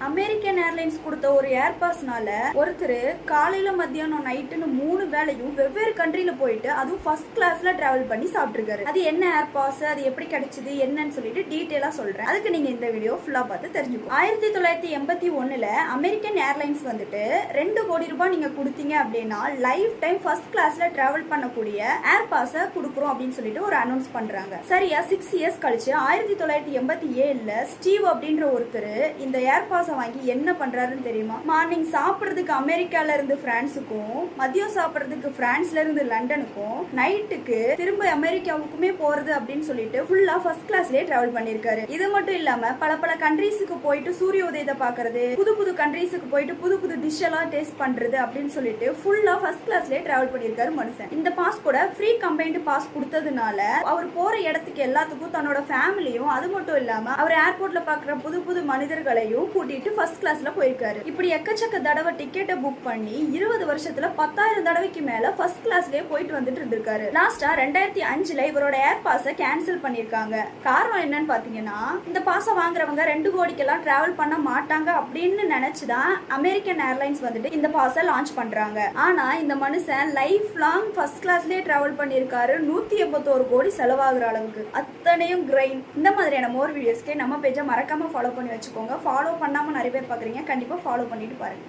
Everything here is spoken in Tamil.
அமெரிக்கன் ஏர்லைன்ஸ் கொடுத்த ஒரு ஏர் பாஸ்னால ஒருத்தர் காலையில மத்தியானம் நைட்டுன்னு 3 வேளையும் வெவ்வேறு கண்ட்ரில போயிட்டு அதுவும் ஃபர்ஸ்ட் கிளாஸ்ல டிராவல் பண்ணி சாப்பிட்டுருக்காரு. அது என்ன ஏர் பாஸ், அது எப்படி கிடைச்சது, என்னன்னு சொல்லிட்டு டீட்டெயிலா சொல்றேன். அதுக்கு நீங்க இந்த வீடியோ ஃபுல்லா பார்த்து தெரிஞ்சுக்கணும். 1981ல அமெரிக்கன் ஏர்லைன்ஸ் வந்துட்டு 2 கோடி ரூபாய் நீங்க கொடுத்தீங்க அப்படின்னா லைஃப் டைம் ஃபர்ஸ்ட் கிளாஸ்ல டிராவல் பண்ணக்கூடிய ஏர் பாஸ கொடுக்குறோம் அப்படின்னு சொல்லிட்டு ஒரு அனௌன்ஸ் பண்றாங்க. சரியா 6 இயர்ஸ் கழிச்சு 1987ல ஸ்டீவ் அப்படின்ற ஒருத்தர் இந்த ஏர் பாஸ் வாங்கி என்ன பண்றாருன்னு தெரியுமா? மார்னிங் சாப்பிடுறதுக்கு அமெரிக்கால இருந்து பிரான்ஸுக்கும், மதியம் சாப்பிடுறதுக்கு பிரான்ஸ்ல இருந்து லண்டனுக்கும், நைட்டுக்கு திரும்ப அமெரிக்காவுக்குமே போறது அப்படின்னு சொல்லிட்டு ஃபுல்லா ஃபர்ஸ்ட் கிளாஸ்லயே டிராவல் பண்ணிருக்காரு. இது மட்டும் இல்லாம பல கண்ட்ரீஸுக்கு போயிட்டு சூரிய உதயத்தை பாக்குறது, புது கண்ட்ரீஸுக்கு போயிட்டு புது டிஷ் எல்லாம் டேஸ்ட் பண்றது அப்படின்னு சொல்லிட்டு ஃபுல்லா ஃபர்ஸ்ட் கிளாஸ்லயே டிராவல் பண்ணிருக்காரு மனுஷன். இந்த பாஸ் கூட ஃப்ரீ கம்பைன்டு பாஸ் கொடுத்ததுனால அவர் போற இடத்துக்கு எல்லாத்துக்கும் தன்னோட ஃபேமிலியும், அது மட்டும் இல்லாம அவர் ஏர்போர்ட்ல பாக்குற புது மனிதர்களையும் கூட்டிட்டு ஃபர்ஸ்ட் கிளாஸ்ல போயிருக்காரு. இப்படி எக்கச்சக்க தடவை டிக்கெட்டை புக் பண்ணி 20 வருஷத்துல 10,000 தடவைக்கு மேல ஃபர்ஸ்ட் கிளாஸ்லயே போயிட்டு வந்துட்டு இருந்திருக்காரு. லாஸ்டா 2005ல இவரோட ஏர் பாஸை கேன்சல் பண்ணிருக்காங்க. காரணம் என்னன்னு பாத்தீங்கன்னா, இந்த பாஸை வாங்குறவங்க 2 கோடிக்கெல்லாம் டிராவல் பண்ண மாட்டாங்க அப்படின்னு நினைச்சுதான் அமெரிக்கன் ஏர்லைன்ஸ் வந்துட்டு இந்த பாஸை லான்ச் பண்றாங்க. ஆனா இந்த மனுஷன் லைஃப் லாங் ஃபர்ஸ்ட் கிளாஸ்லயே டிராவல் பண்ணிருக்காரு. 181 கோடி செலவாகிற அளவுக்கு. அத்தனையும் கிரைன். இந்த மாதிரியான மோர் வீடியோஸ்க்கு நம்ம பேஜை மறக்காம ஃபாலோ பண்ணி வச்சுக்கோங்க. ஃபாலோ பண்ணாம நிறைய பேர் பாக்குறீங்க, கண்டிப்பா ஃபாலோ பண்ணிட்டு பாருங்க.